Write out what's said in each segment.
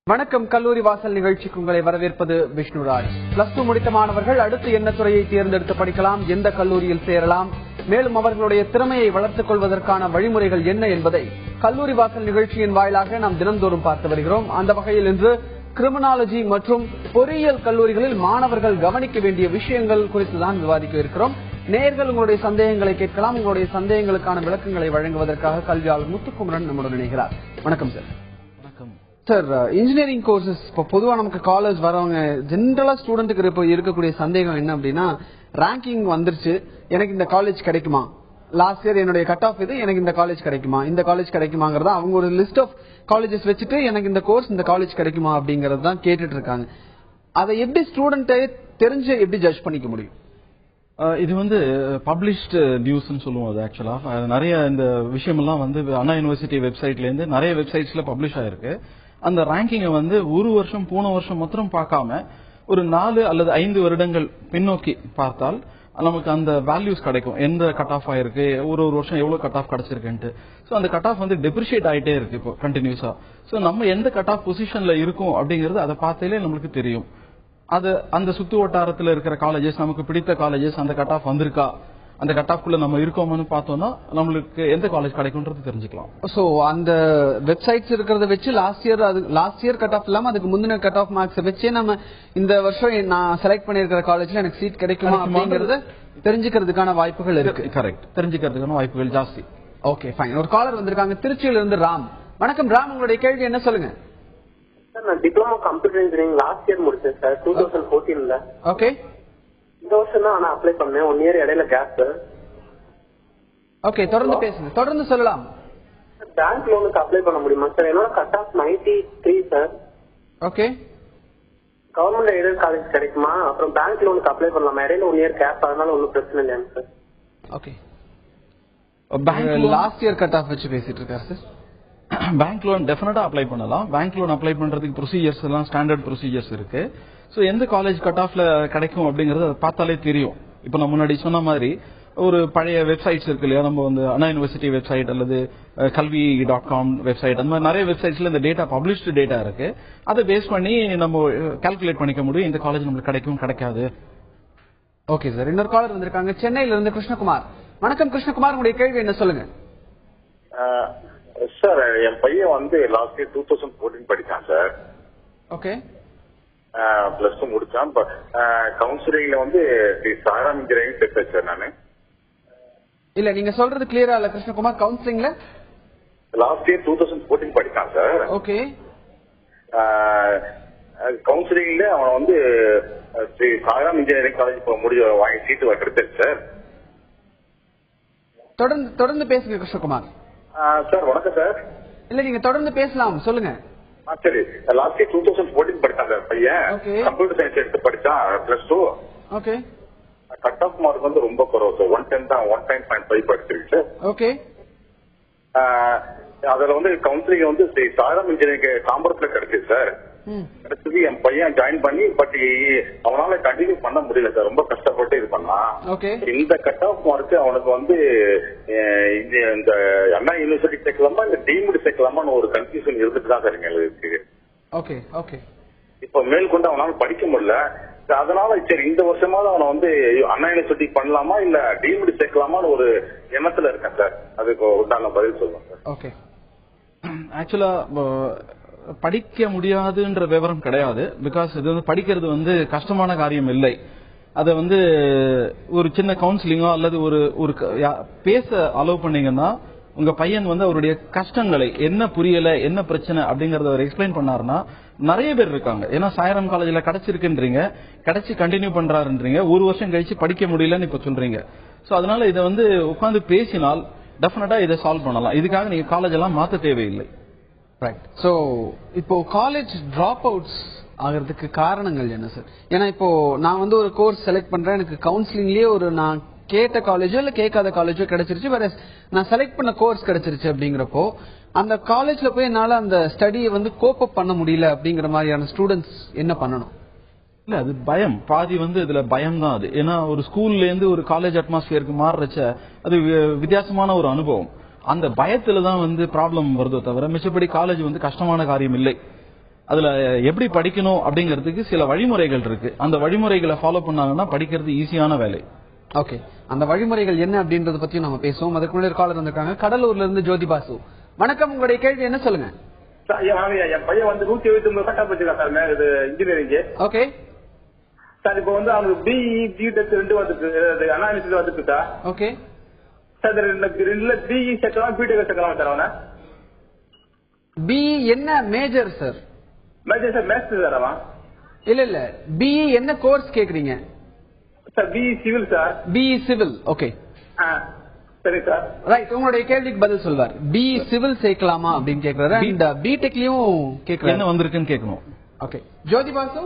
வணக்கம். கல்லூரி வாசல் நிகழ்ச்சிக்கு உங்களை வரவேற்பது விஷ்ணுராஜ். +2 முடித்த மாணவர்கள் அடுத்து என்ன துறையை தேர்ந்தெடுத்து படிக்கலாம், எந்த கல்லூரியில் சேரலாம், மேலும் அவர்களுடைய திறமையை வளர்த்துக் கொள்வதற்கான வழிமுறைகள் என்ன என்பதை கல்லூரி வாசல் நிகழ்ச்சியின் வாயிலாக நாம் தினந்தோறும் பார்த்து வருகிறோம். அந்த வகையில் இன்று கிரிமினாலஜி மற்றும் பொறியியல் கல்லூரிகளில் மாணவர்கள் கவனிக்க வேண்டிய விஷயங்கள் குறித்து தான் விவாதிக்க இருக்கிறோம். நேயர்கள் உங்களுடைய சந்தேகங்களை கேட்கலாம். உங்களுடைய சந்தேகங்களுக்கான விளக்கங்களை வழங்குவதற்காக கல்வியாளர் முத்துக்குமரன் நம்முடன் இணைகிறார். வணக்கம் சார். சார், இன்ஜினியரிங் கோர்சஸ் இப்போ பொதுவாக நமக்கு காலேஜ் வரவங்க ஜென்ரலா ஸ்டூடெண்ட்டுக்கு இப்போ இருக்கக்கூடிய சந்தேகம் என்ன அப்படின்னா, ரேங்கிங் வந்துருச்சு, எனக்கு இந்த காலேஜ் கிடைக்குமா, லாஸ்ட் இயர் என்னுடைய கட் ஆஃப் இது, எனக்கு இந்த காலேஜ் கிடைக்குமா, இந்த காலேஜ் கிடைக்குமாங்கிறத அவங்க ஒரு லிஸ்ட் ஆஃப் காலேஜஸ் வச்சுட்டு எனக்கு இந்த கோர்ஸ் இந்த காலேஜ் கிடைக்குமா அப்படிங்கறது தான் கேட்டுட்டு இருக்காங்க. அதை எப்படி ஸ்டூடெண்ட்டை தெரிஞ்சு எப்படி ஜட்ஜ் பண்ணிக்க முடியும்? இது வந்து பப்ளிஷ்டு நியூஸ்ன்னு சொல்லுவோம். அது ஆக்சுவலா நிறைய இந்த விஷயமெல்லாம் வந்து அண்ணா யூனிவர்சிட்டி வெப்சைட்ல இருந்து நிறைய வெப்சைட்ஸ்ல பப்ளிஷ் ஆயிருக்கு. அந்த ரேங்கிங்கை வந்து ஒரு வருஷம் போன வருஷம் மாத்திரம் பார்க்காம ஒரு 4 அல்லது 5 வருடங்கள் பின்னோக்கி பார்த்தால் நமக்கு அந்த வேல்யூஸ் கிடைக்கும். எந்த கட் ஆஃப் ஆயிருக்கு, ஒரு வருஷம் எவ்வளவு கட் ஆஃப் கிடைச்சிருக்குன்ட்டு. சோ அந்த கட் ஆஃப் வந்து டெப்ரிஷியேட் ஆயிட்டே இருக்கு இப்போ கண்டினியூஸா. சோ நம்ம எந்த கட் ஆஃப் பொசிஷன்ல இருக்கும் அப்படிங்கறது அதை பார்த்தாலே நம்மளுக்கு தெரியும். அது அந்த சுத்து வட்டாரத்துல இருக்கிற காலேஜஸ், நமக்கு பிடித்த காலேஜஸ், அந்த கட் ஆஃப் வந்திருக்கா, அந்த கட் ஆஃப்குள்ள நம்ம இருக்கோம்னு பார்த்தோம்னா நம்மளுக்கு எந்த காலேஜ் கிடைக்கும்ன்றது தெரிஞ்சுக்கலாம். சோ அந்த வெப்சைட்ஸ் இருக்கிறத வச்சு லாஸ்ட் இயர் கட் ஆஃப் இல்லாம அதுக்கு முந்தின கட் ஆஃப் மார்க்ஸ் வச்சே நம்ம இந்த வருஷம் நான் செலக்ட் பண்ணிருக்கிற காலேஜ்ல எனக்கு சீட் கிடைக்குமா அப்படிங்கறத தெரிஞ்சுக்கிறதுக்கான வாய்ப்புகள் இருக்கு. கரெக்ட், தெரிஞ்சுக்கிறதுக்கான வாய்ப்புகள் ஜாஸ்தி. Okay, fine. ஒரு காலர் வந்திருக்காங்க திருச்சியில இருந்து ராம். வணக்கம் ராம், உங்களுடைய கேள்வி என்ன சொல்லுங்க. சார், நான் diploma computer engineering last year முடிச்சேன் சார், 2014ல. ஓகே, இந்த வருஷம் தான் நான் அப்ளை பண்ணேன். 1 இயர் இடையில கேப். ஓகே, தொடர்ந்து பேசுங்க, தொடர்ந்து சொல்லலாம். பேங்க் லோனுக்கு அப்ளை பண்ண முடியுமா சார்? என்னோட cut off 93 sir. Okay, government aided college கிடைக்குமா? அப்புறம் பேங்க் லோனுக்கு அப்ளை பண்ணலாமா? இடையில 1 இயர் கேப், அதனால ஒன்னும் பிரச்சனை இல்லையாங்க sir? Okay, last year cut off வச்சு பேசிட்டு இருக்காரு சார். பேங்க் லோன் டெஃபினட்டா அப்ளை பண்ணலாம். பேங்க் லோன் அப்ளை பண்றதுக்கு ப்ரொசீஜர்ஸ் எல்லாம் ஸ்டாண்டர்ட் ப்ரொசீஜர்ஸ் இருக்கு. சோ எந்த காலேஜ் கட் ஆஃப்ல கிடைக்கும் அப்படிங்கறது பார்த்தாலே தெரியும். இப்ப நான் முன்னாடி சொன்ன மாதிரி ஒரு பழைய வெப்சைட்ஸ் இருக்கு இல்லையா, நம்ம வந்து அண்ணா யூனிவர்சிட்டி வெப்சைட் அல்லது kalvi.com வெப்சைட், அந்த மாதிரி நிறைய வெப்சைட்ஸ்ல இந்த டேட்டா பப்ளிஷ்டு டேட்டா இருக்கு. அதை பேஸ் பண்ணி நம்ம கால்குலேட் பண்ணிக்க முடியும் இந்த காலேஜ் நம்மளுக்கு கிடைக்கும் கிடைக்காது. ஓகே சார், இன்னொரு காலர் வந்திருக்காங்க சென்னையில இருந்து கிருஷ்ணகுமார். வணக்கம் கிருஷ்ணகுமார், உங்களுடைய கேள்வி என்ன சொல்லுங்க. சார், என் பையன் வந்து லாஸ்ட் இயர் 2014 படிச்சான் சார். ஓகே, +2 முடிச்சான். கவுன்சிலிங்ல வந்து சாராம் இன்ஜினியரிங் சேர்த்தேன் சார் நானு. இல்ல, நீங்க சொல்றது கிளியரா இல்ல கிருஷ்ணகுமார். கவுன்சிலிங்ல லாஸ்ட் இயர் 2014 படிச்சான் சார். ஓகே, கவுன்சிலிங்ல அவன் வந்து சாராம் இன்ஜினியரிங் காலேஜ் வாங்கி சீட்டு கிடைச்சிருக்கு சார். தொடர்ந்து பேசுங்க கிருஷ்ணகுமார். சார் வணக்கம் சார். இல்ல, நீங்க தொடர்ந்து பேசலாம், சொல்லுங்க. சரி, லாஸ்ட் இயர் 2014 படிச்சான் சார் பையன். கம்ப்யூட்டர் சயின்ஸ் எடுத்து படிச்சான் +2. ஓகே, கட் ஆஃப் மார்க் வந்து ரொம்ப குறவு சார். 110 தான், 110.5 படிச்சிருக்கு சார். ஓகே, அதுல வந்து கவுன்சிலிங் வந்து சாரம் இன்ஜினியரிங் தாம்பரத்துல கிடைச்சது சார். கிடைச்சது என் பையன் ஜாயின் பண்ணி, பட் அவனால கண்டினியூ பண்ண முடியல சார். ரொம்ப கஷ்டப்பட்டு இது பண்ணான். இந்த கட் ஆஃப் மார்க் அவனுக்கு வந்து இந்த அண்ணா யூனிவர்சிட்டி சேர்க்கலாமா இல்ல டீம்டு சேர்க்கலாமான்னு ஒரு கன்ஃபியூஷன் இருந்துட்டு தான் சார் எங்களுக்கு. Okay, okay. இப்ப மேற்கொண்டு அவனால படிக்க முடியல. அதனால சரி இந்த வருஷமாவது அவனை வந்து அண்ணா யூனிவர்சிட்டி பண்ணலாமா இல்ல டீம்டு சேர்க்கலாமான்னு ஒரு எண்ணத்துல இருக்கேன் சார். அதுக்கு உண்டான பதில் சொல்லுவேன் சார். ஓகே, ஆக்சுவலா படிக்க முடியாதுன்ற விவரம் கிடையாது. பிகாஸ் இது வந்து படிக்கிறது வந்து கஷ்டமான காரியம் இல்லை. அதை வந்து ஒரு சின்ன கவுன்சிலிங்கோ அல்லது ஒரு பேச அலோவ் பண்ணீங்கன்னா உங்க பையன் வந்து அவருடைய கஷ்டங்களை, என்ன புரியல, என்ன பிரச்சனை அப்படிங்கறத அவர் எக்ஸ்பிளைன் பண்ணாருன்னா நிறைய பேர் இருக்காங்க. ஏன்னா சாயரம் காலேஜ்ல கிடைச்சிருக்குன்றீங்க, கிடைச்சி கண்டினியூ பண்றாருன்றீங்க, ஒரு வருஷம் கழிச்சு படிக்க முடியலன்னு இப்ப சொல்றீங்க. சோ அதனால இதை வந்து உட்கார்ந்து பேசினால் டெஃபினட்டா இதை சால்வ் பண்ணலாம். இதுக்காக நீங்க காலேஜ் எல்லாம் மாத்த தேவையில்லை. ரைட். சோ இப்போ காலேஜ் டிராப் அவுட்ஸ் ஆகிறதுக்கு காரணங்கள் என்ன சார்? ஏன்னா இப்போ நான் வந்து ஒரு கோர்ஸ் செலக்ட் பண்றேன், எனக்கு கவுன்சிலிங்லயே ஒரு நான் கேட்ட காலேஜோ இல்ல கேட்காத காலேஜோ கிடைச்சிருச்சு, வேற நான் செலக்ட் பண்ண கோர்ஸ் கிடைச்சிருச்சு. அப்படிங்கிறப்போ அந்த காலேஜ்ல போய் என்னால அந்த ஸ்டடியை வந்து கோப் அப் பண்ண முடியல அப்படிங்கிற மாதிரியான ஸ்டூடெண்ட்ஸ் என்ன பண்ணணும்? இல்ல, அது பயம். பாதி வந்து இதுல பயம் தான் அது. ஏன்னா ஒரு ஸ்கூல்ல இருந்து ஒரு காலேஜ் அட்மாஸ்பியருக்கு மாறுறச்ச அது வித்தியாசமான ஒரு அனுபவம். அந்த பயத்துல தான் வந்து ப்ராப்ளம் வருதோ தவிர மிச்சப்படி காலேஜ் வந்து கஷ்டமான காரியம் இல்லை. அதுல எப்படி படிக்கணும் அப்படிங்கிறதுக்கு சில வழிமுறைகள் இருக்கு. அந்த வழிமுறைகளை ஃபாலோ பண்ணாங்கன்னா படிக்கிறது ஈஸியான வேலை. ஓகே, அந்த வழிமுறைகள் என்ன அப்படின்றத பத்தியும் நம்ம பேசுவோம். அதுக்கு முன்னாடி காலர் வந்திருக்காங்க கடலூர்ல இருந்து ஜோதி பாசு. வணக்கம், உங்களுடைய கேள்வி என்ன சொல்லுங்க. என் பையன் வந்து 179 கட்டா வச்சிருக்கா சார் இது இன்ஜினியரிங். ஓகே சார், இப்போ வந்து அவனுக்கு பிஇ பிடெக் 2 வந்துருக்கு, அண்ணா யூனிவர்சிட்டி வந்துருக்கு சார். ஓகே சார், ரெண்டுல பிஇ சேர்க்கலாம் பிடெக் சேர்க்கலாம் சார். அவனை பிஇ என்ன major sir? Major sir maths sir. அவன் இல்ல பிஇ என்ன கோர்ஸ் கேக்குறீங்க sir? BE civil sir. BE civil. Okay சரி சார், ரைட். உங்களுடைய கேள்விக்கு பதில் சொல்வார். பிஇ சிவில் சேர்க்கலாமா அப்படின்னு கேக்குறாரு. இந்த பிடெக்லயும் கேக்குறாரு, என்ன வந்திருக்குன்னு கேட்கணும். Okay, Jothi Basu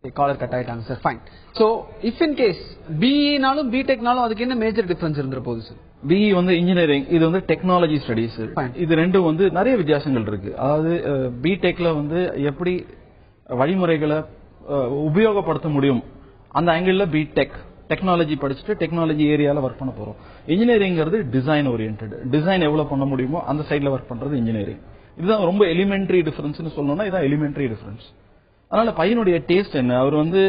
caller cut ஆயிட்டாங்க sir. Fine. So if in case பிஇனாலும் பிடெக்னாலும் அதுக்கு என்ன மேஜர் டிஃபரன்ஸ் இருந்துற போகுது சார்? பிஇ வந்து இன்ஜினியரிங், இது வந்து டெக்னாலஜி ஸ்டடிஸ். இது ரெண்டும் வந்து நிறைய வித்தியாசங்கள் இருக்கு. அதாவது பிடெக்ல வந்து எப்படி வழிமுறைகளை உபயோகப்படுத்த முடியும் அந்த ஆங்கிள் பிடெக் டெக்னாலஜி படிச்சுட்டு டெக்னாலஜி ஏரியால ஒர்க் பண்ண போறோம். இன்ஜினியரிங்கிறது டிசைன் ஓரியன்டட், டிசைன் எவ்வளவு பண்ண முடியுமோ அந்த சைட்ல ஒர்க் பண்றது இன்ஜினியரிங். இதுதான் ரொம்ப எலிமெண்டரி டிஃபரன்ஸ் சொல்லணும்னா இதான் எலிமெண்டரி டிஃபரன்ஸ். அதனால பையனுடைய டேஸ்ட் என்ன, அவர் வந்து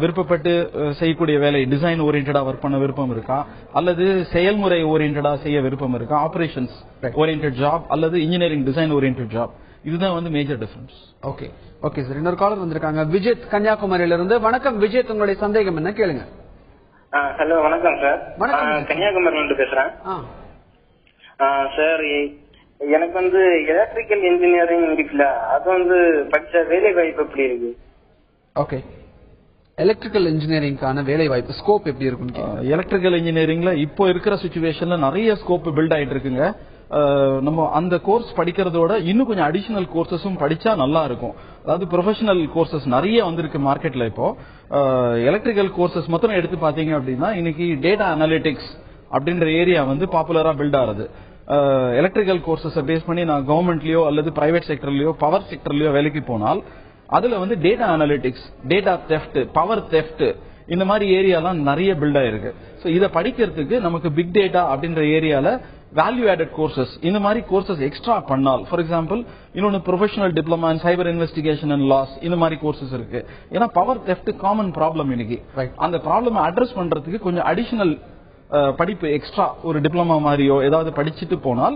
விருப்பப்பட்டு செய்யக்கூடிய வேலை டிசைன் ஓரியன்டா ஒர்க் பண்ண விருப்பம் இருக்கா, அல்லது செயல்முறை ஓரியன்டா செய்ய விருப்பம் இருக்கா, ஆபரேஷன்ஸ் ஓரியன்டட் ஜாப் அல்லது இன்ஜினியரிங் டிசைன் ஓரியன்டட் ஜாப், இதுதான் வந்து major difference. Okay okay sir. இன்னொரு காலர் வந்திருக்காங்க விஜித் கன்னியாகுமரியில இருந்து. வணக்கம் விஜித், உங்களுடைய சந்தேகம் என்ன கேளுங்க. ஹலோ, வணக்கம் சார். வணக்கம், கன்னியாகுமரியில இருந்து பேசுறேன் சார். எனக்கு வந்து எலக்ட்ரிக்கல் இன்ஜினியரிங் இருக்குல்ல, அது வந்து படிச்ச வேலை வாய்ப்பு எப்படி இருக்கு? ஓகே, எலக்ட்ரிக்கல் இன்ஜினியரிங்கான வேலை வாய்ப்பு ஸ்கோப் எப்படி இருக்கும்? எலக்ட்ரிக்கல் இன்ஜினியரிங்ல இப்போ இருக்கிற சிச்சுவேஷன்ல நிறைய ஸ்கோப் பில்ட் ஆயிட்டு இருக்குங்க. நம்ம அந்த கோர்ஸ் படிக்கிறதோட இன்னும் கொஞ்சம் அடிஷனல் கோர்சஸும் படிச்சா நல்லா இருக்கும். அதாவது ப்ரொஃபஷனல் கோர்சஸ் நிறைய வந்திருக்கு மார்க்கெட்ல. இப்போ எலக்ட்ரிக்கல் கோர்சஸ் மொத்தம் எடுத்து பாத்தீங்க அப்படின்னா இன்னைக்கு டேட்டா அனாலிட்டிக்ஸ் அப்படின்ற ஏரியா வந்து பாப்புலரா பில்ட் ஆகுது. எலக்ட்ரிக்கல் கோர்சஸ் பேஸ் பண்ணி நான் கவர்மெண்ட்லயோ அல்லது பிரைவேட் செக்டர்லயோ பவர் செக்டர்லயோ வேலைக்கு போனால் அதுல வந்து data analytics, data theft, power theft, இந்த மாதிரி ஏரியாலாம் நிறைய பில்ட் ஆயிருக்கு. சோ இத படிக்கிறதுக்கு நமக்கு பிக் டேட்டா அப்படின்ற ஏரியால வேல்யூ ஆடட் கோர்சஸ், இந்த மாதிரி கோர்சஸ் எக்ஸ்ட்ரா பண்ணால், ஃபார் எக்ஸாம்பிள் இன்னொன்னு professional diploma in cyber investigation and laws, இந்த மாதிரி கோர்சஸ் இருக்கு. ஏன்னா பவர் தெஃப்ட் காமன் ப்ராப்ளம் இன்னைக்கு. அந்த ப்ராப்ளம் அட்ரஸ் பண்றதுக்கு கொஞ்சம் அடிஷனல் படிப்பு எக்ஸ்ட்ரா ஒரு டிப்ளமா மாதிரியோ ஏதாவது படிச்சுட்டு போனால்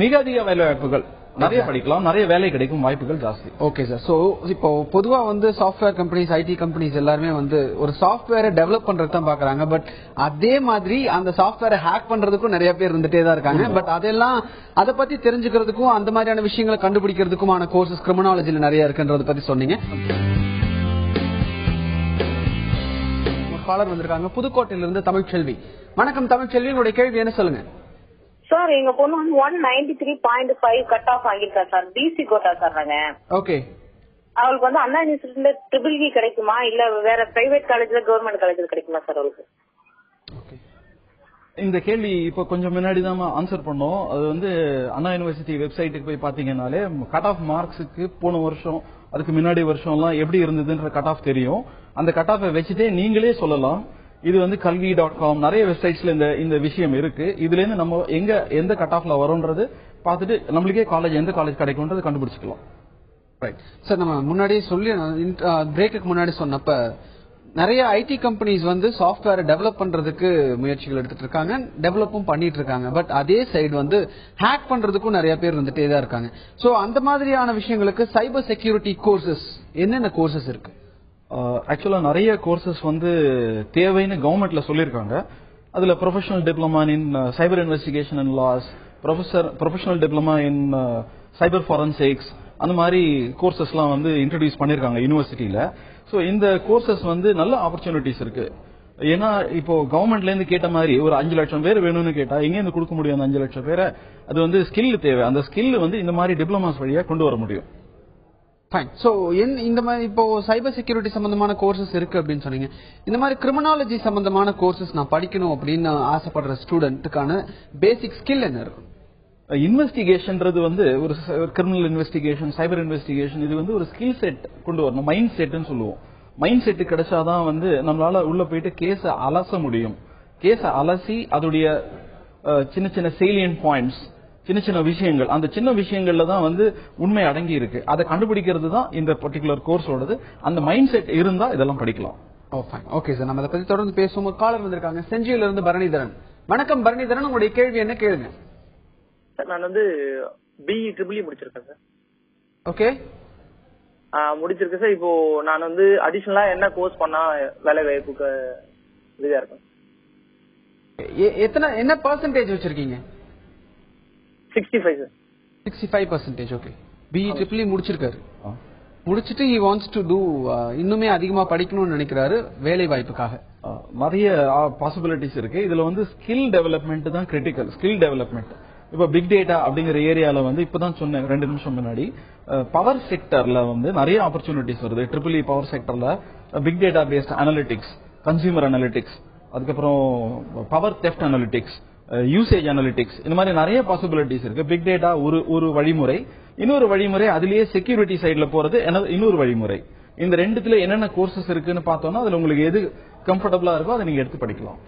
மிக அதிக வேலை வாய்ப்புகள் நிறைய படிக்கலாம், நிறைய வேலை கிடைக்கும் வாய்ப்புகள் ஜாஸ்தி. Okay sir. சோ இப்போ பொதுவா வந்து சாஃப்ட்வேர் கம்பெனிஸ், ஐடி கம்பெனிஸ் எல்லாருமே வந்து ஒரு சாஃப்ட்வேரை டெவலப் பண்றது தான் பாக்குறாங்க. பட் அதே மாதிரி அந்த சாஃப்ட்வேரை ஹேக் பண்றதுக்கும் நிறைய பேர் இருந்துட்டே தான் இருக்காங்க. பட் அதெல்லாம் அதை பத்தி தெரிஞ்சுக்கிறதுக்கும் அந்த மாதிரியான விஷயங்களை கண்டுபிடிக்கிறதுக்குமான கோர்சஸ் கிரிமினாலஜில நிறைய இருக்குன்றத பத்தி சொன்னீங்க. காலர் வந்திருக்காங்க புதுக்கோட்டையிலிருந்து தமிழ்ச்செல்வி. வணக்கம் தமிழ்ச்செல்வி, உங்களுடைய கேள்வி என்ன சொல்லுங்க. சார், எங்க பொண்ணு வந்து 193.5 கட் ஆஃப் ஆகிருக்கா சார். BC quota sir. நாங்க ஓகே, அவளுக்கு வந்து அண்ணா யூனிவர்சிட்டியில ட்ரிபிள் கிடைக்குமா இல்ல வேற பிரைவேட் காலேஜ்ல கவர்மெண்ட் காலேஜ்ல கிடைக்குமா சார் அவளுக்கு? இந்த கேள்வி இப்ப கொஞ்சம் முன்னாடி தான் ஆன்சர் பண்ணோம். அது வந்து அண்ணா யூனிவர்சிட்டி வெப்சைட்டுக்கு போய் பாத்தீங்கன்னாலே கட் ஆஃப் மார்க்ஸுக்கு போன வருஷம் அதுக்கு முன்னாடி வருஷம் எல்லாம் எப்படி இருந்ததுன்ற கட் ஆஃப் தெரியும். அந்த கட் ஆஃப் வச்சுட்டே நீங்களே சொல்லலாம். இது வந்து கல்வி.com நிறைய வெப்சைட்ஸ்ல இந்த விஷயம் இருக்கு. இதுல இருந்து நம்ம எந்த கட் ஆஃப்ல வரும்ன்றது பார்த்துட்டு நம்மளுக்கே காலேஜ் எந்த காலேஜ் கிடைக்கும்ன்றது கண்டுபிடிச்சிக்கலாம். Right sir. நம்ம முன்னாடியே சொல்லி பிரேக்குக்கு முன்னாடி சொன்னப்ப நிறைய ஐடி கம்பெனிஸ் வந்து சாஃப்ட்வேர் டெவலப் பண்றதுக்கு முயற்சிகள் எடுத்துட்டு இருக்காங்க, டெவலப்பும் பண்ணிட்டு இருக்காங்க. பட் அதே சைடு வந்து ஹேக் பண்றதுக்கும் நிறைய பேர் வந்துட்டே தான் இருக்காங்க. சோ அந்த மாதிரியான விஷயங்களுக்கு சைபர் செக்யூரிட்டி கோர்சஸ் என்னென்ன கோர்சஸ் இருக்கு? ஆக்சுவலா நிறைய கோர்சஸ் வந்து தேவைன்னு கவர்மெண்ட்ல சொல்லியிருக்காங்க. அதுல professional diploma in cyber investigation and laws, professional diploma in cyber forensics, அந்த மாதிரி கோர்சஸ் எல்லாம் வந்து இன்ட்ரோடியூஸ் பண்ணிருக்காங்க யூனிவர்சிட்டியில. சோ இந்த கோர்சஸ் வந்து நல்ல ஆப்பர்ச்சுனிட்டிஸ் இருக்கு. ஏன்னா இப்போ கவர்மெண்ட்ல இருந்து கேட்ட மாதிரி ஒரு 5 லட்சம் பேர் வேணும்னு கேட்டா எங்க இருந்து கொடுக்க முடியும்? அந்த 5 லட்சம் பேரை அது வந்து ஸ்கில் தேவை. அந்த ஸ்கில் வந்து இந்த மாதிரி டிப்ளமாஸ் வழியா கொண்டு வர முடியும். சோ இந்த மாதிரி இப்போ சைபர் செக்யூரிட்டி சம்பந்தமான கோர்சஸ் இருக்கு அப்படின்னு சொன்னீங்க. இந்த மாதிரி கிரிமினாலஜி சம்பந்தமான கோர்சஸ் நான் படிக்கணும் அப்படின்னு ஆசைப்படுற ஸ்டூடெண்ட்டுக்கான பேசிக் ஸ்கில் என்ன இருக்கும்? இன்வெஸ்டிகேஷன்றது வந்து ஒரு கிரிமினல் இன்வெஸ்டிகேஷன், சைபர் இன்வெஸ்டிகேஷன், இது வந்து ஒரு ஸ்கில் செட் கொண்டு வரணும். மைண்ட் செட்னு சொல்லுவோம். மைண்ட் செட் கிடைச்சாதான் வந்து நம்மளால உள்ள போயிட்டு கேஸ அலச முடியும். கேஸ அலசி அதோடைய சின்ன சின்ன சேலியன்ட் பாயிண்ட்ஸ் சின்ன சின்ன விஷயங்கள், அந்த சின்ன விஷயங்கள்ல தான் வந்து உண்மை அடங்கி இருக்கு. அதை கண்டுபிடிக்கிறது தான் இந்த பர்டிகுலர் கோர்ஸோடது. அந்த மைண்ட் செட் இருந்தா இதெல்லாம் படிக்கலாம். ஓகே சார், நம்ம அதை பத்தி தொடர்ந்து பேசுவோம். காலர் வந்திருக்காங்க செஞ்சியில இருந்து பரணிதரன். வணக்கம் பரணிதரன், உங்களுடைய கேள்வி என்ன கேளுங்க. சார் நான் வந்து பிஇ ட்ரிபிள் முடிச்சிருக்கேன் சார். ஓகே, முடிச்சிருக்கேன் சார். இப்போ நான் வந்து அடிஷனலா என்ன கோர்ஸ் பண்ணா வேலை வாய்ப்புக்கு இதுவா இருக்கும்? என்ன பெர்சன்டேஜ் வச்சிருக்கீங்க? 65 சார். 65%. ஓகே, பிஇ ட்ரிபிள் முடிச்சிருக்காரு. முடிச்சிட்டு he wants to do இன்னுமே அதிகமா படிக்கணும்னு நினைக்கிறாரு வேலை வாய்ப்புக்காக. நிறைய பாசிபிலிட்டிஸ் இருக்கு. இதுல வந்து ஸ்கில் டெவலப்மெண்ட் தான் கிரிட்டிக்கல். ஸ்கில் டெவலப்மெண்ட் இப்ப பிக் டேட்டா அப்படிங்கிற ஏரியால வந்து இப்பதான் சொன்னேன் 2 நிமிஷம் முன்னாடி, பவர் செக்டர்ல வந்து நிறைய ஆப்பர்ச்சுனிட்டிஸ் வருது. ட்ரிபிள் இ பவர் செக்டர்ல big data based analytics, consumer analytics, அதுக்கப்புறம் power theft analytics, usage analytics, இந்த மாதிரி நிறைய பாசிபிலிட்டிஸ் இருக்கு. பிக் டேட்டா ஒரு வழிமுறை, இன்னொரு வழிமுறை அதுலயே செக்யூரிட்டி சைட்ல போறது இன்னொரு வழிமுறை. இந்த ரெண்டுத்துல என்னென்ன கோர்சஸ் இருக்குன்னு பார்த்தோம்னா அதுல உங்களுக்கு எது கம்ஃபர்டபுளா இருக்கோ அதை நீங்க எடுத்து படிக்கலாம்.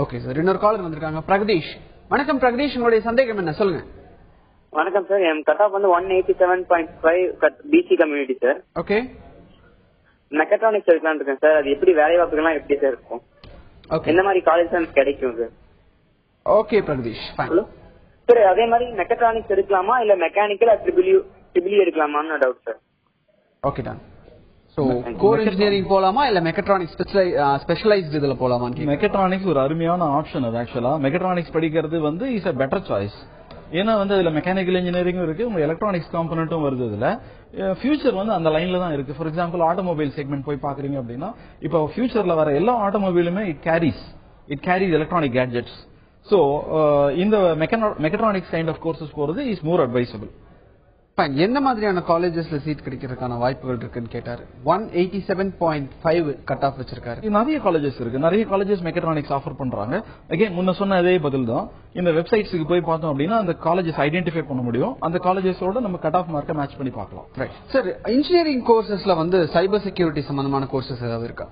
ஓகே சார், இன்னொரு காலர் வந்திருக்காங்க பிரகதீஷ். வணக்கம் பிரகதீஷ், உங்களுடைய சந்தேகம் என்ன சொல்லுங்க. வணக்கம் சார், என் கட் ஆஃப் வந்து 187.5 PC community sir. Okay, mechatronics எடுக்கலாம்னு இருக்கேன் சார். அது எப்படி வேலை வாய்ப்புகள்லாம் எப்படி சார் இருக்கும்? எந்த மாதிரி காலேஜ் தான் கிடைக்கும் sir? Okay Pragadeesh, fine. Sir அதே மாதிரி மெக்கட்ரானிக்ஸ் எடுக்கலாமா இல்ல மெக்கானிக்கல் ட்ரிபிள் எடுக்கலாமான்னு doubt sir. Okay done. So core engineering போலாமா இல்ல மெக்கட்ரானிக்ஸ் ஸ்பெஷலைஸ்ட் இதுல போலாமா? மெக்கட்ரானிக்ஸ் ஒரு அருமையான ஆப்ஷன். அது ஆக்சுவலா மெக்கட்ரானிக்ஸ் படிக்கிறது வந்து இஸ் a பெட்டர் சாய்ஸ். ஏன்னா வந்து அதுல மெக்கானிக்கல் இன்ஜினியரிங்கும் இருக்கு, உங்க எலக்ட்ரானிக்ஸ் காம்பனன்ட்டும் வருது. இதுல ஃபியூச்சர் வந்து அந்த லைன்ல தான் இருக்கு. ஃபார் எக்ஸாம்பிள் ஆட்டோமொபைல் செக்மெண்ட் போய் பாக்குறீங்க அப்படின்னா இப்போ ஃபியூச்சர்ல வர எல்லா ஆட்டோமொபைலுமே it carries electronic gadgets. So இந்த மெக்கட்ரானிக்ஸ் கைண்ட் ஆஃப் கோர்சஸ் போறது இஸ் மோர் அட்வைசபிள். என்ன மாதிரியான காலேஜஸ்ல சீட் கிடைக்கிறதுக்கான வாய்ப்புகள் இருக்குன்னு கேட்டாரு. 187.5 கட் ஆஃப் வச்சிருக்காரு. நிறைய காலேஜஸ் இருக்கு, நிறைய காலேஜஸ் மெக்கட்ரானிக்ஸ் ஆஃபர் பண்றாங்க. அகைன் முன்ன சொன்ன அதே பதில் தான். இந்த வெப்சைட்ஸ்க்கு போய் பார்த்தோம் அப்படின்னா அந்த காலேஜஸ் ஐடென்டிஃபை பண்ண முடியும். அந்த காலேஜஸோட நம்ம கட் ஆஃப் மார்க்கை மேட்ச் பண்ணி பார்க்கலாம். ரைட் சார், இன்ஜினியரிங் கோர்சஸ்ல வந்து சைபர் செக்யூரிட்டி சம்பந்தமான கோர்சஸ் ஏதாவது இருக்கா?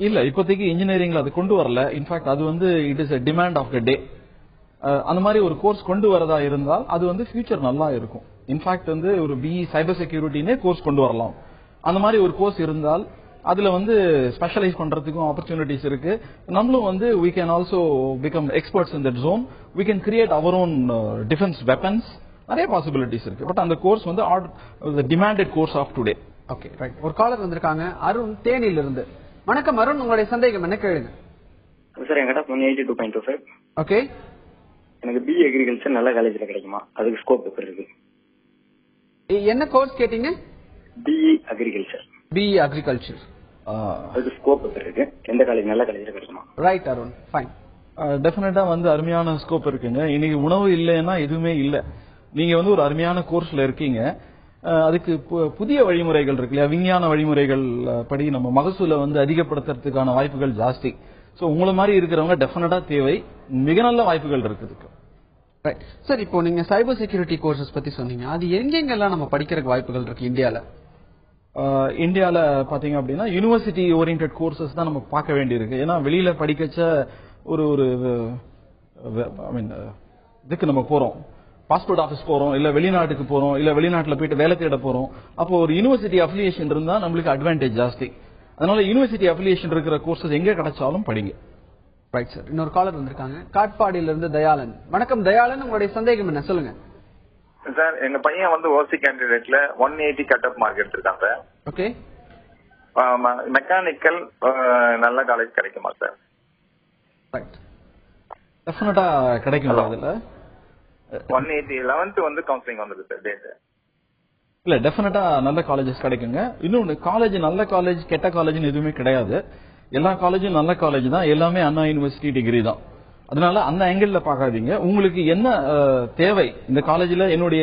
இல்ல, இப்போதைக்கு இன்ஜினியரிங்ல அது கொண்டு வரல. இன்ஃபேக்ட் அது வந்து it is a demand of the day. அந்த மாதிரி ஒரு கோர்ஸ் கொண்டு வரதா இருந்தால் அது வந்து ஃபியூச்சர் நல்லா இருக்கும். இன்ஃபேக்ட் வந்து ஒரு பிஇ சைபர் செக்யூரிட்டினே கோர்ஸ் கொண்டு வரலாம். அந்த மாதிரி ஒரு கோர்ஸ் இருந்தால் அதுல வந்து ஸ்பெஷலைஸ் பண்றதுக்கும் ஆப்பர்ச்சுனிட்டிஸ் இருக்கு. நம்மளும் வந்து we can also become experts in that zone. We can create our own defense weapons. நிறைய பாசிபிலிட்டிஸ் இருக்கு. பட் அந்த கோர்ஸ் வந்து the demanded course of today. Okay right. ஒரு காலர் வந்திருக்காங்க அருண் தேனியில இருந்து. வணக்கம் அருண், உங்களுடைய சந்தேகம் என்ன கேளுங்க. சார் என்கிட்ட 182.25. ஓகே, எனக்கு பிஇ அக்ரிகல்ச்சர் நல்ல காலேஜ்ல கிடைக்குமா? அதுக்கு ஸ்கோப் எப்படி இருக்கு? என்ன கோர்ஸ் கேட்டீங்க? BE agriculture. பிஇ அக்ரிகல்ச்சர் அதுக்கு ஸ்கோப் எப்படி இருக்கு? எந்த காலேஜ் நல்ல காலேஜ்ல கிடைக்குமா? Right Arun, fine. டெஃபினட்டா வந்து அருமையான ஸ்கோப் இருக்குங்க. இன்னைக்கு உணவு இல்லைன்னா எதுவுமே இல்ல. நீங்க வந்து ஒரு அருமையான கோர்ஸ்ல இருக்கீங்க. அதுக்கு புதிய வழிமுறைகள் இருக்கு இல்லையா, விஞ்ஞான வழிமுறைகள் படி நம்ம மகசூலை வந்து அதிகப்படுத்துறதுக்கான வாய்ப்புகள் ஜாஸ்தி. சோ உங்களை மாதிரி இருக்கிறவங்க டெஃபினட்டா தேவை. மிக நல்ல வாய்ப்புகள் இருக்குதுக்கு. ரைட் சார், இப்போ நீங்க சைபர் செக்யூரிட்டி கோர்சஸ் பத்தி சொன்னீங்க. அது எங்கெங்கெல்லாம் நம்ம படிக்கிறதுக்கு வாய்ப்புகள் இருக்கு இந்தியால? இந்தியால பாத்தீங்க அப்படின்னா யூனிவர்சிட்டி ஓரியன்டட் கோர்சஸ் தான் நம்ம பார்க்க வேண்டியிருக்கு. ஏன்னா வெளியில படிக்கச்ச ஒரு இதுக்கு நம்ம போறோம், பாஸ்போர்ட் ஆபீஸ் போறோம், இல்ல வெளிநாட்டுக்கு போறோம், இல்ல வெளிநாட்டுல போயிட்டு வேலை தேட போறோம். அப்போ ஒரு யூனிவர்சிட்டி அஃபிலியேஷன் இருந்தா நம்மளுக்கு அட்வான்டேஜ் ஜாஸ்தி. அதனால யூனிவர்சிட்டி அஃபிலியேஷன் இருக்கிற கோர்சஸ் எங்க கிடைச்சாலும் படிங்க. ரைட் சார், இன்னொரு காலர் வந்திருக்காங்க காட்பாடியில இருந்து தயாளன். வணக்கம் தயாளன், உங்களுடைய சந்தேகம் என்ன சொல்லுங்க. சார் எங்க பையன் வந்து ஓசி கேண்டிடேட்ல 180 கட் ஆஃப் மார்க் எடுத்திருக்கான் சார். ஓகே, மெக்கானிக்கல் நல்ல காலேஜ் கிடைக்குமா சார்? ரைட், டெஃபினட்டா கிடைக்கும். அதுல 180 11th வந்து கவுன்சிலிங் வந்தது சார் டேட். இல்ல டெஃபினட்டா நல்ல காலேஜஸ் கிடைக்குங்க. இன்னொன்னு காலேஜ் நல்ல காலேஜ் கெட்ட காலேஜ்னு எதுவுமே கிடையாது. எல்லா காலேஜும் நல்ல காலேஜ் தான். எல்லாமே அண்ணா யூனிவர்சிட்டி டிகிரி தான். அதனால அந்த ஆங்கிள் பார்க்காதீங்க. உங்களுக்கு என்ன தேவை, இந்த காலேஜ்ல என்னுடைய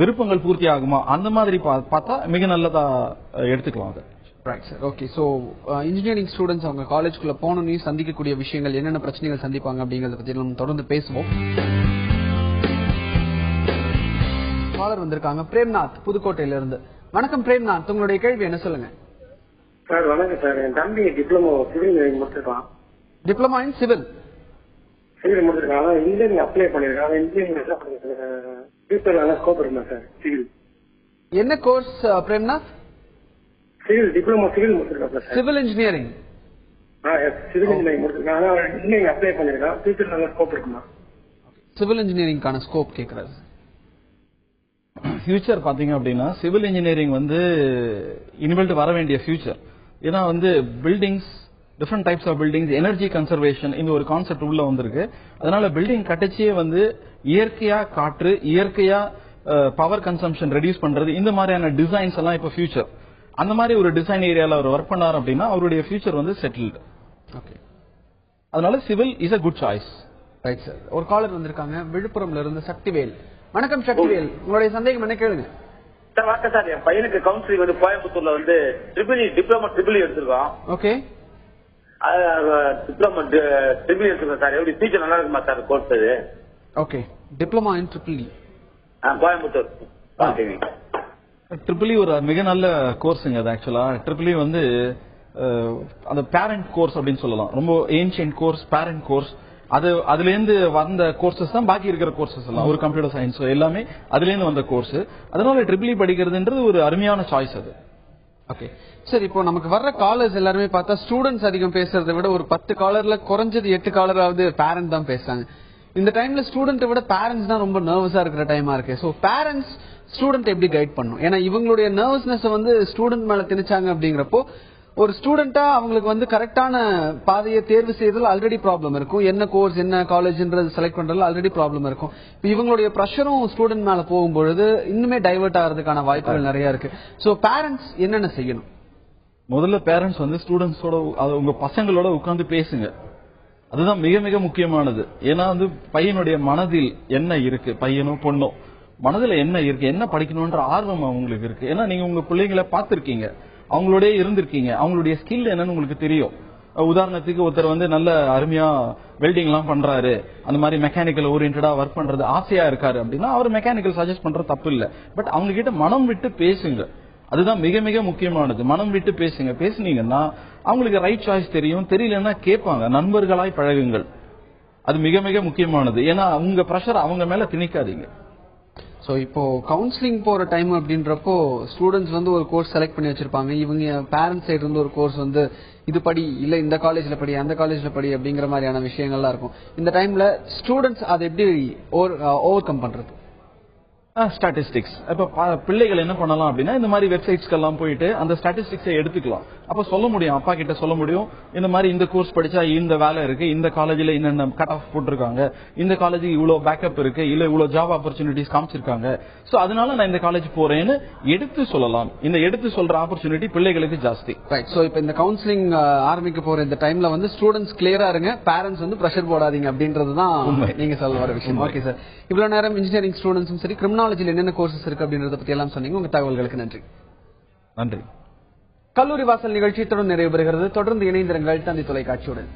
விருப்பங்கள் பூர்த்தி ஆகுமா, அந்த மாதிரி பார்த்தா மிக நல்லதா எடுத்துக்கலாம். Right sir, okay. So engineering students அவங்க காலேஜ்குள்ள போனோன்னு சந்திக்கக்கூடிய விஷயங்கள் என்னென்ன பிரச்சனைகள் சந்திப்பாங்க அப்படிங்கறத பத்தி நம்ம தொடர்ந்து பேசுவோம். காலர் வந்திருக்காங்க பிரேம்நாத் புதுக்கோட்டையில இருந்து. வணக்கம் பிரேம்நாத், உங்களுடைய கேள்வி என்ன சொல்லுங்க. சார் வணக்கம் சார், என் தம்பி டிப்ளமோ சிவில் இன்ஜினியரிங் முடிச்சிருக்கான். டிப்ளமா இன் சிவில் சிவில் முடிச்சிருக்கேன். ஆனா இன்ஜினியரிங் அப்ளை பண்ணிருக்கேன். ஆனா இன்ஜினியரிங் ஃபியூச்சர் நல்லா ஸ்கோப் இருக்குமா சார்? சிவில் என்ன course Premnath? Civil diploma civil முடிச்சிருக்கேன் sir. Civil engineering. Civil engineering முடிச்சிருக்கேன். ஆனா இன்ஜினியரிங் அப்ளை பண்ணிருக்கேன். ஃபியூச்சர் நல்லா ஸ்கோப் இருக்குமா? சிவில் இன்ஜினியரிங்கான ஸ்கோப் கேக்குறாரு. ஃபியூச்சர் பாத்தீங்க அப்படின்னா சிவில் இன்ஜினியரிங் வந்து இனிமேல் வர வேண்டிய ஃபியூச்சர். ஏன்னா வந்து buildings, different types of buildings, energy conservation இந்த ஒரு கான்செப்ட் உள்ள வந்திருக்கு. அதனால பில்டிங் கட்டச்சியே வந்து இயற்கையா காற்று, இயற்கையா பவர் கன்சம்ஷன் ரெடியூஸ் பண்றது, இந்த மாதிரியான டிசைன்ஸ் எல்லாம் இப்ப ஃபியூச்சர். அந்த மாதிரி ஒரு டிசைன் ஏரியால அவர் ஒர்க் பண்ணார் அப்படின்னா அவருடைய ஃபியூச்சர் வந்து செட்டில்டு. ஓகே, அதனால civil is a good choice. Right sir. ஒரு காலர் வந்திருக்காங்க விழுப்புரம்ல இருந்து, சக்திவேல். வணக்கம் சக்திவேல், உங்களுடைய சந்தேகம் என்ன கேளுங்க. சார் வணக்கம் சார். என் பையனுக்கு கவுன்சிலிங் வந்து கோயம்புத்தூர்ல வந்து டிப்ளமோ ட்ரிபிள் எடுத்திருக்கோம். ஓகே, டிப்ளமோ ட்ரிபிள் எடுத்திருக்கோம் சார். எப்படி ஃபியூச்சர் நல்லா இருக்குமா சார் கோர்ஸ் அது? Okay, diploma in triple E Coimbatore. Triple E ஒரு மிக நல்ல கோர்ஸுங்க. அது ஆக்சுவலா ட்ரிபிள் இ வந்து அந்த பேரண்ட் கோர்ஸ் அப்படின்னு சொல்லலாம். ரொம்ப ஏன்ஷியன்ட் கோர்ஸ், பேரண்ட் கோர்ஸ். அதுல இருந்து வந்த கோர்சஸ் தான் பாக்கி இருக்கிற கோர்சஸ் எல்லாம். ஒரு கம்ப்யூட்டர் சயின்ஸ் எல்லாமே அதுல இருந்து வந்த கோர்ஸ். அதனால ட்ரிபிள் இ படிக்கிறதுன்றது ஒரு அருமையான சாய்ஸ் அது. ஓகே சார், இப்போ நமக்கு வர்ற காலர்ஸ் எல்லாருமே பார்த்தா ஸ்டூடெண்ட்ஸ் அதிகம் பேசுறதை விட ஒரு 10 காலர்ல குறைஞ்சது 8 காலராவது பேரண்ட் தான் பேசுறாங்க. இந்த டைம்ல ஸ்டூடெண்ட் விட பேரண்ட்ஸ் தான் ரொம்ப நர்வஸா இருக்கிற டைமா இருக்கு. சோ பேரண்ட்ஸ் ஸ்டூடெண்ட் எப்படி கைட் பண்ணும்? ஏன்னா இவங்களுடைய நர்வஸ்னஸ் வந்து ஸ்டூடெண்ட் மேல திணிச்சாங்க அப்படிங்கிறப்போ ஒரு ஸ்டூடெண்டா அவங்களுக்கு வந்து கரெக்டான பாதையை தேர்வு செய்யறதுல ஆல்ரெடி ப்ராப்ளம் இருக்கும். என்ன கோர்ஸ், என்ன காலேஜ்ன்றது செலக்ட் பண்றதுல ஆல்ரெடி ப்ராப்ளம் இருக்கும். இவங்களுடைய ப்ரெஷரும் ஸ்டூடெண்ட் மேல போகும்பொழுது இன்னுமே டைவர்ட் ஆகிறதுக்கான வாய்ப்புகள் நிறைய இருக்கு. சோ பேரண்ட்ஸ் என்னென்ன செய்யணும்? முதல்ல பேரண்ட்ஸ் வந்து ஸ்டூடெண்ட்ஸோட, உங்க பசங்களோட உட்கார்ந்து பேசுங்க. அதுதான் மிக மிக முக்கியமானது. ஏன்னா வந்து பையனுடைய மனதில் என்ன இருக்கு, பையனோ பொண்ணோ மனதில் என்ன இருக்கு, என்ன படிக்கணும்ன்ற ஆர்வம் அவங்களுக்கு இருக்கு. ஏன்னா நீங்க உங்க பிள்ளைங்களை பார்த்திருக்கீங்க, அவங்களோட இருந்திருக்கீங்க, அவங்களுடைய ஸ்கில் என்னன்னு உங்களுக்கு தெரியும். உதாரணத்துக்கு ஒருத்தர் வந்து நல்ல அருமையா வெல்டிங் எல்லாம் பண்றாரு, அந்த மாதிரி மெக்கானிக்கல் ஓரியன்டா ஒர்க் பண்றது ஆசையா இருக்காரு அப்படின்னா அவர் மெக்கானிக்கல் சஜஸ்ட் பண்றது தப்பு இல்ல. பட் அவங்க கிட்ட மனம் விட்டு பேசுங்க. அதுதான் மிக மிக முக்கியமானது. மனம் விட்டு பேசுங்க. பேசுனீங்கன்னா அவங்களுக்கு ரைட் சாய்ஸ் தெரியும். தெரியலன்னா கேட்பாங்க. நண்பர்களாய் பழகுங்கள். அது மிக மிக முக்கியமானது. ஏன்னா உங்க பிரஷர் அவங்க மேல திணிக்காதீங்க. சோ இப்போ கவுன்சிலிங் போற டைம் அப்படின்றப்போ ஸ்டூடெண்ட்ஸ் வந்து ஒரு கோர்ஸ் செலக்ட் பண்ணி வச்சிருப்பாங்க. இவங்க பேரண்ட்ஸ் சைடு இருந்து ஒரு கோர்ஸ் வந்து இது படி, இல்ல இந்த காலேஜ்ல படி, அந்த காலேஜ்ல படி அப்படிங்கிற மாதிரியான விஷயங்கள்லாம் இருக்கும். இந்த டைம்ல ஸ்டூடெண்ட்ஸ் அதை எப்படி ஓவர் கம் பண்றது? ஸ்டாட்டிஸ்டிக்ஸ். இப்ப பிள்ளைகள் என்ன பண்ணலாம் அப்படின்னா இந்த மாதிரி வெப்சைட்ஸ்க்கு எல்லாம் போயிட்டு அந்த ஸ்டாட்டிஸ்டிக்ஸை எடுத்துக்கலாம். அப்ப சொல்ல முடியும், அப்பா கிட்ட சொல்ல முடியும், இந்த மாதிரி இந்த கோர்ஸ் படிச்சா இந்த வேலை இருக்கு, இந்த காலேஜ்ல என்னென்ன கட் ஆஃப் போட்டிருக்காங்க, இந்த காலேஜ் இவ்வளவு பேக்கப் இருக்கு, இல்ல இவ்வளவு ஜாப் ஆப்பர்ச்சுனிட்டிஸ் காமிச்சிருக்காங்க, சோ அதனால நான் இந்த காலேஜ் போறேன்னு எடுத்து சொல்லலாம். இந்த எடுத்து சொல்ற ஆப்பர்ச்சுனிட்டி பிள்ளைகளுக்கு ஜாஸ்தி. ரைட். சோ இப்போ இந்த கவுன்சிலிங் ஆரம்பிக்க போற இந்த டைம்ல வந்து ஸ்டூடெண்ட்ஸ் கிளியரா இருங்க, பேரண்ட்ஸ் வந்து பிரஷர் போடாதீங்க அப்படின்றதுதான் நீங்க சொல்ல வர விஷயம். ஓகே சார், இவ்வளவு நேரம் இன்ஜினியரிங் ஸ்டூடெண்ட்ஸும் சரி, கிரிமினாலஜில என்னென்ன கோர்சஸ் இருக்கு அப்படின்றத பத்தி எல்லாம் சொன்னீங்க. உங்க தகவல்களுக்கு நன்றி. நன்றி. கல்லூரி வாசல் நிகழ்ச்சி தொடர்ந்து நிறைவு பெறுகிறது. தொடர்ந்து இணைந்திருங்கள் தந்தி தொலைக்காட்சியுடன்.